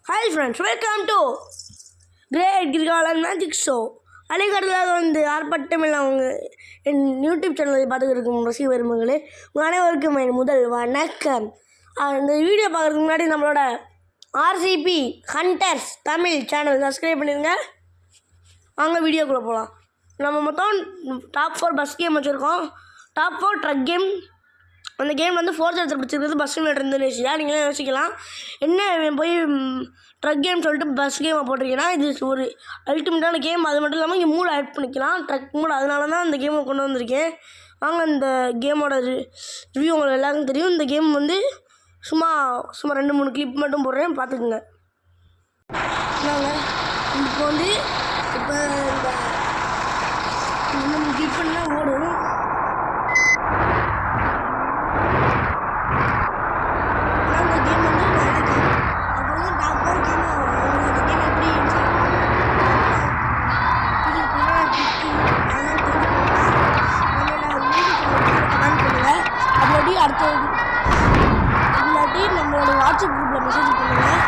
Hi friends, welcome to Great Girl and Magic Show. அனைவருக்காக ஆர்ப்பாட்டமில்லை அவங்க என் YouTube சேனலை பார்த்துக்கிட்டு இருக்கும் ரசிகர் மகளே அனைவருக்கும் என் முதல் வணக்கம். இந்த வீடியோ பார்க்குறதுக்கு முன்னாடி நம்மளோட RCB hunters Tamil channel subscribe பண்ணிடுங்க. வாங்க வீடியோக்குள்ளே போகலாம். நம்ம மொத்தம் டாப் 4 பஸ் கேம் வச்சுருக்கோம். Top 4 truck game. அந்த கேம் ஃபோர்த் இடத்துல பிடிச்சிருக்கிறது பஸ் சிமுலேட்டர் இந்தோனேஷியா. நீங்களே யோசிக்கலாம், என்ன போய் ட்ரக் கேம் சொல்லிட்டு பஸ் கேமை போட்டிருக்கீங்கன்னா, இது ஒரு அல்டிமேட்டான கேம். அது மட்டும் இல்லாமல் இங்கே மூடு ஆட் பண்ணிக்கலாம், ட்ரக் மூடு. அதனால தான் இந்த கேமை கொண்டு வந்திருக்கேன். வாங்க இந்த கேமோட ரிவ்யூ உங்களுக்கு எல்லாருக்கும் தெரியும். இந்த கேம் சும்மா 2-3 கிளிப் மட்டும் போடுறேன், பார்த்துக்குங்க. இப்போ இப்போ இந்த கிளிப் பண்ணால் ஓடும். இல்லாட்டி நம்மளோட வாட்ஸ்அப் குரூப்பில் மெசேஜ் பண்ணுங்கள்.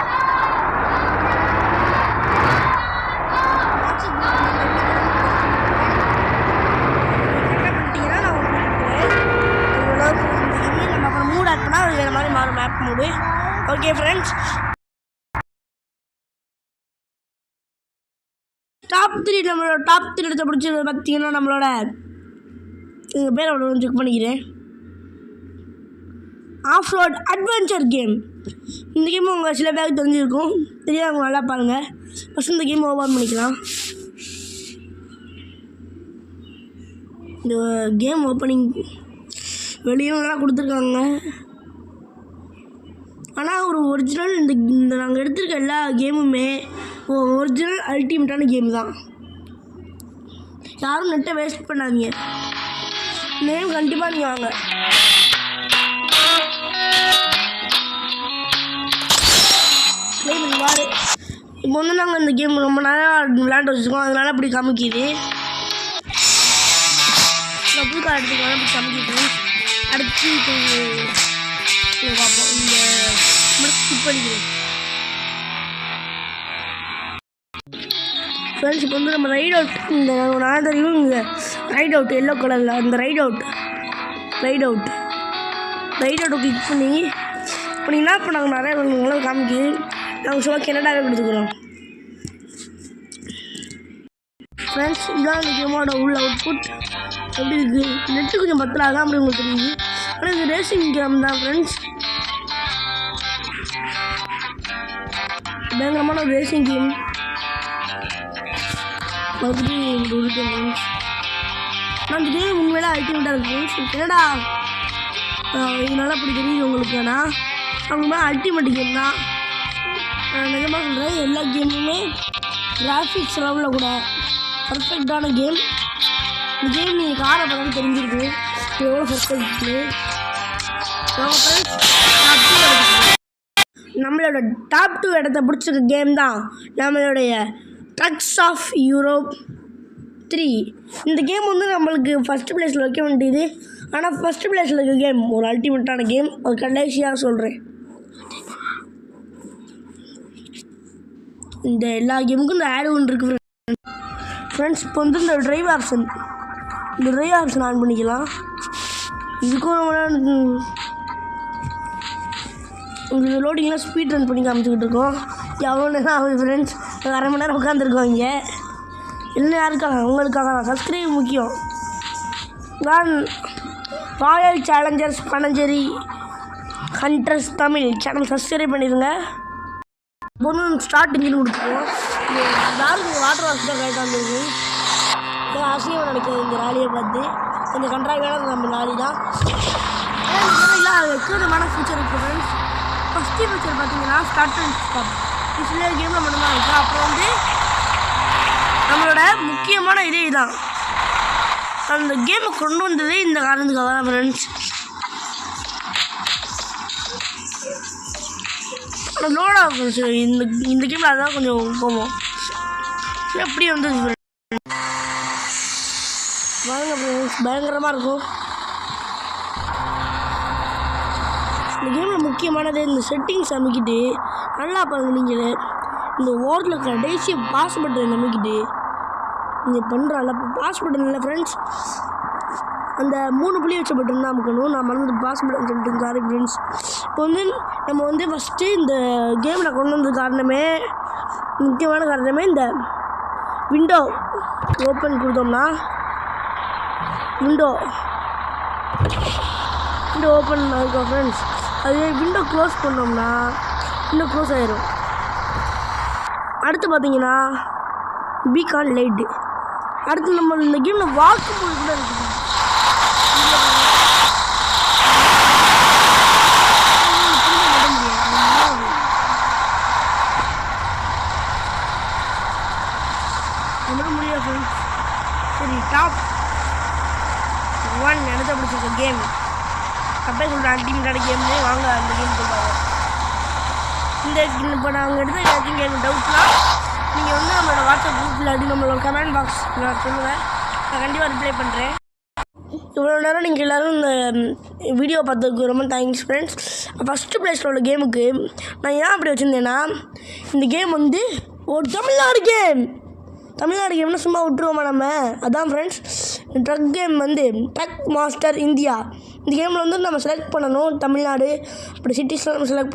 வாட்ஸ்அப் பண்ணிட்டீங்கன்னா நான் நம்ம அப்புறம் மூட் ஆட் பண்ணால் அது வேறு மாதிரி மாறும், மேப் மூடு. ஓகே ஃப்ரெண்ட்ஸ், டாப் 3 நம்மளோட டாப் 3 இடத்த பிடிச்சது பார்த்தீங்கன்னா, நம்மளோட எங்கள் பேர் அவ்வளோ செக் பண்ணிக்கிறேன். Off road adventure game. இந்த கேம் உங்கள் சில பேருக்கு தெரிஞ்சிருக்கும், தெரியாதவங்க நல்லா பாருங்கள். ஃபஸ்ட் இந்த கேம் ஓப்பன் பண்ணிக்கலாம். இந்த கேம் ஓப்பனிங் வெளியும் நல்லா கொடுத்துருக்காங்க. ஆனால் ஒரு ஒரிஜினல் இந்த நாங்கள் எடுத்திருக்க எல்லா கேமுமே ஒரிஜினல் அல்டிமேட்டான கேம் தான். யாரும் நெட்டை வேஸ்ட் பண்ணாதீங்க. இந்த கேம் கண்டிப்பாக நீங்கள் வாங்க. இப்போ நாங்கள் இந்த கேம் ரொம்ப நேரம் விளையாண்டு வச்சுருக்கோம், அதனால அப்படி காமிக்கிது. நான் புது கார் எடுத்துக்கலாம், அப்படி காமிக்கிது. அடுத்து பார்ப்போம். இந்த ஸ்கிப் பண்ணிக்கிறேன் ஃப்ரெண்ட்ஸ். இப்போ நம்ம ரைட் அவுட், இந்த நான் தெரியும் இங்கே ரைட் அவுட் எல்லோ கலரில் அந்த ரைட் அவுட்டை கிளிக் பண்ணி அப்படின்னா இப்போ நாங்கள் நிறைய உங்களால் காமிக்குது. நாங்கள் சும்மா கனடாவே கொடுத்துக்குறோம் ஃப்ரெண்ட்ஸ். இதுதான் இந்த கேமோட உள்ள அவுட்புட் எப்படி இருக்குது. நெட்டு கொஞ்சம் பத்தல, அதான் அப்படி உங்களுக்கு தெரியுது. ஆனால் இது ரேசிங் கேம் தான் ஃப்ரெண்ட்ஸ். பயங்கரமான ஒரு ரேசிங் கேம். மறுபடியும் ஃப்ரெண்ட்ஸ், நான் இந்த கேம் உண்மையிலே அல்டிமேட்டாக இருக்குது ஃப்ரெண்ட்ஸ். கனடா இதனால அப்படி தெரியுது உங்களுக்கு. ஆனால் அவங்க அல்டிமேட் கேம் தான். நிஜமாக சொல்கிறேன், எல்லா கேமுமே கிராஃபிக்ஸ் லெவலில் கூட பர்ஃபெக்டான கேம். இந்த கேம் நீங்கள் காரை பார்த்தாலும் தெரிஞ்சிருக்கு எவ்வளோ பர்ஃபெக்ட்னு. நம்மளோட டாப் 2 இடத்த பிடிச்சிருக்க கேம் தான் நம்மளுடைய ட்ரக்ஸ் ஆஃப் யூரோப் 3. இந்த கேம் நம்மளுக்கு ஃபஸ்ட்டு பிளேஸில் வைக்க வேண்டியது. ஆனால் ஃபஸ்ட்டு பிளேஸில் இருக்க கேம் ஒரு அல்டிமேட்டான கேம். ஒரு கடைசியாக சொல்கிறேன், இந்த எல்லா கேமுக்கும் இந்த ஆடு ஒன்று இருக்குது ஃப்ரெண்ட்ஸ். இப்போ இந்த ட்ரைவ் ஆப்ஷன் ஆன் பண்ணிக்கலாம். இதுக்கும் உங்களுக்கு லோடிங்லாம் ஸ்பீட் ரன் பண்ணி காமிச்சிக்கிட்டு இருக்கோம். எவ்வளோ நேரம் ஆகுது ஃப்ரெண்ட்ஸ், 1/2 மணி நேரம் உட்காந்துருக்கோம் இங்கே. இல்லை யாருக்காக, உங்களுக்காக தான். சப்ஸ்கிரைப் முக்கியம். நான் royal challengers Panancheri hunters Tamil channel subscribe பண்ணிடுங்க. பொண்ணு ஸ்டார்டிங்னு கொடுத்துருவோம். யாருக்கு வாட்டர் வாஷ் தான் கரெக்டாக இருந்திருக்கு. அசிங்கமாக நினைக்கிறது இந்த ராலியை பார்த்து. கொஞ்சம் கண்ட்ராக்டான நம்ம ராலி தான். ஆனால் எக்கச்சக்கமான ஃபியூச்சர் இருக்குது ஃப்ரெண்ட்ஸ். ஃபஸ்ட்டு ஃபியூச்சர் பார்த்தீங்கன்னா ஸ்டார்ட் அண்ட் ஸ்டாப். சில கேமில் மட்டும்தான் இருக்குது. அப்புறம் நம்மளோட முக்கியமான இதே தான். அந்த கேமை கொண்டு வந்ததே இந்த காரணத்துக்காக தான் ஃப்ரெண்ட்ஸ். லோட் ஆகும் இந்த கேமில், அதுதான் கொஞ்சம் போவோம். எப்படி பாருங்க ஃப்ரெண்ட்ஸ், பயங்கரமாக இருக்கும். இந்த கேமில் முக்கியமானது இந்த செட்டிங்ஸ் அமைக்கிட்டு நல்லா பாருங்க. நீங்கள் இந்த ஓரத்தில் கடைசியை பாஸ் பட்டன் அமைக்கிட்டு நீங்கள் பண்ணுறால இப்போ பாஸ் பட்டன் இல்லை ஃப்ரெண்ட்ஸ், அந்த 3 புள்ளி வச்ச பட்டன் தான் அமுக்கணும். நான் மறந்து பாஸ் பட்டன் சொல்லிட்டு சாரி ஃப்ரெண்ட்ஸ். இப்போ வந்து நம்ம வந்து ஃபஸ்ட்டு இந்த கேமில் கொண்டு வந்தது காரணமே, முக்கியமான காரணமே இந்த விண்டோ ஓப்பன் கொடுத்தோம்னா விண்டோ ஓப்பன் ஆகிருக்கோம் ஃப்ரெண்ட்ஸ். அதுவே விண்டோ க்ளோஸ் பண்ணோம்னா விண்டோ க்ளோஸ் ஆகிரும். அடுத்து பார்த்தீங்கன்னா பீகான் லைட்டு. அடுத்து நம்ம இந்த கேமில் வாக்கும்போது கூட இருக்குது. முடியாது ஃப்ரெண்ட்ஸ். சரி, டாப் 1 எனக்கு பிடிச்சிருக்க கேம் அப்போ சொல்கிறேன். அல்டிமேட்டான கேம்னு வாங்க அந்த கேம் சொல்லுவாங்க. இந்த இப்போ நாங்கள் எடுத்த ஏதாச்சும் கேம் டவுட்லாம் நீங்கள் வந்து நம்மளோட வாட்ஸ்அப் குரூப்பில் அப்படி நம்மளோட கமெண்ட் பாக்ஸ் நான் சொல்லுவேன், நான் கண்டிப்பாக ரிப்ளை பண்ணுறேன். இவ்வளோ நேரம் நீங்கள் எல்லோரும் இந்த வீடியோ பார்த்ததுக்கு ரொம்ப தேங்க்ஸ் ஃப்ரெண்ட்ஸ். ஃபஸ்ட்டு ப்ளேஸில் உள்ள கேமுக்கு நான் ஏன் அப்படி வச்சுருந்தேன்னா, இந்த கேம் வந்து ஒரு தமிழ்நாடு கேம்னா சும்மா விட்டுருவோமா நம்ம, அதான் ஃப்ரெண்ட்ஸ். ட்ரக் கேம் வந்து ட்ரக் மாஸ்டர் இந்தியா. இந்த கேமில் வந்து நம்ம செலக்ட் பண்ணணும் தமிழ்நாடு, அப்படி சிட்டிஸ்லாம் நம்ம செலக்ட்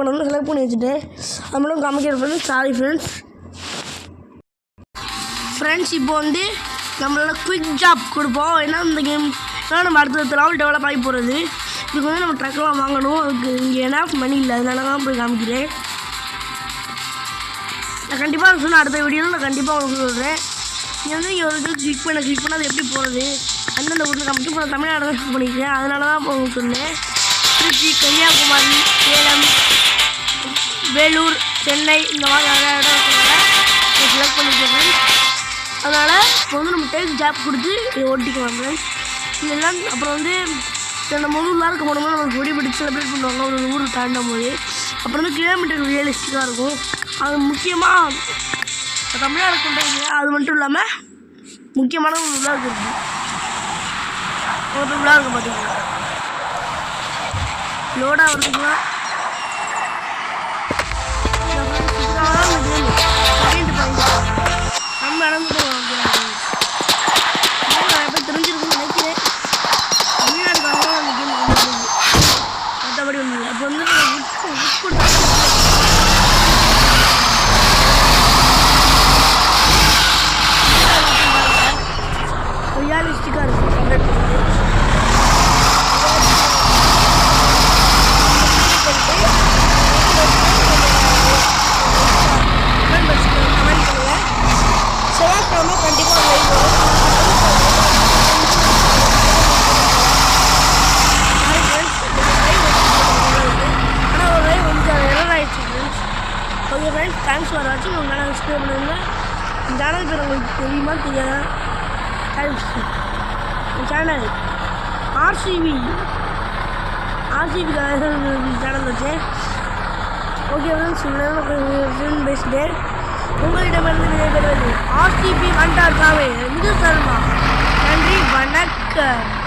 பண்ணி வச்சுட்டேன். அது மட்டும் காமிக்கிற ஃப்ரெண்ட்ஸ், சாரி ஃப்ரெண்ட்ஸ். இப்போ வந்து நம்மளோட குவிக் ஜாப் கொடுப்போம். ஏன்னா இந்த கேம் ஏன்னா நம்ம அடுத்த லெவல் டெவலப் ஆகி போகிறது. இதுக்கு வந்து நம்ம ட்ரக்லாம் வாங்கணும். அதுக்கு இங்கே என்ன மணி இல்லை, அதனால தான் போய் காமிக்கிறேன். நான் கண்டிப்பாக சொன்ன அடுத்த வீடியோவில் நான் கண்டிப்பாக உங்களுக்கு சொல்கிறேன். நீங்கள் வந்து இங்கே ஒரு கிளிக் பண்ணால் அது எப்படி போகிறது அந்தந்த ஊரில் காமிச்சு இப்போ நான் தமிழ்நாடு தான் பண்ணிக்கிறேன். அதனால தான் இப்போ உங்களுக்கு சொன்னேன். திருச்சி, கன்னியாகுமரி, சேலம், வேலூர், சென்னை இந்த மாதிரி நிறையா இடம் இருக்கிறதால செலக்ட் பண்ணிக்கிறேன். அதனால் இப்போ வந்து நம்ம டேக் ஜாப் கொடுத்து இதை ஓட்டிக்கலாம் ஃப்ரெண்ட்ஸ். இதெல்லாம் அப்புறம் வந்து நம்ம ஊருக்கு போனோம்னா நம்ம கொடி பிடிச்சி செலிப்ரேட் பண்ணுவாங்க ஒரு ஊருக்கு தாண்டும் போது. அப்புறம் வந்து கிலோமீட்டர் ரியலிஸ்டிக்காக இருக்கும். அது முக்கியமாக தமிழ்நாடு கொண்டாங்க. அது மட்டும் இல்லாமல் முக்கியமான ஒரு விழாவுக்கு இருக்குது, ஒரு விழா இருக்கும் பார்த்தீங்கன்னா லோடாக வருதுங்களா நம்ம இறந்துட்டு நிறைய பேர் தெரிஞ்சிருக்குன்னு நினைக்கிறேன். தமிழ்நாடுக்காக அந்த கேம் மற்றபடி ஒன்று அப்போ வந்து ரியாலிஸ்டிக்காக இருக்கும். கமெண்ட் பண்ணுங்கள். செவ்வாய்க்கிழமை கண்டிப்பாக லைவ் வரும். ஆனால் ஒரு லைவ் வந்து எரர் ஆகிடுச்சு friends. Okay friends, thanks for வாட்சிங். உங்கள் சேனல் சப்ஸ்கிரைப் பண்ணுங்க. இந்த சேனல் பேர் உங்களுக்கு தெரியுமா தெரியாதா? சேனல் ஆர்சிபி சேனல் வச்சு ஓகே ஃப்ரெண்ட்ஸ் பேசிட்டேன். உங்களிடமிருந்து விடைபெறுவது ஆர்சிபி வண்டார் சாமி. இது சர்மா. நன்றி, வணக்கம்.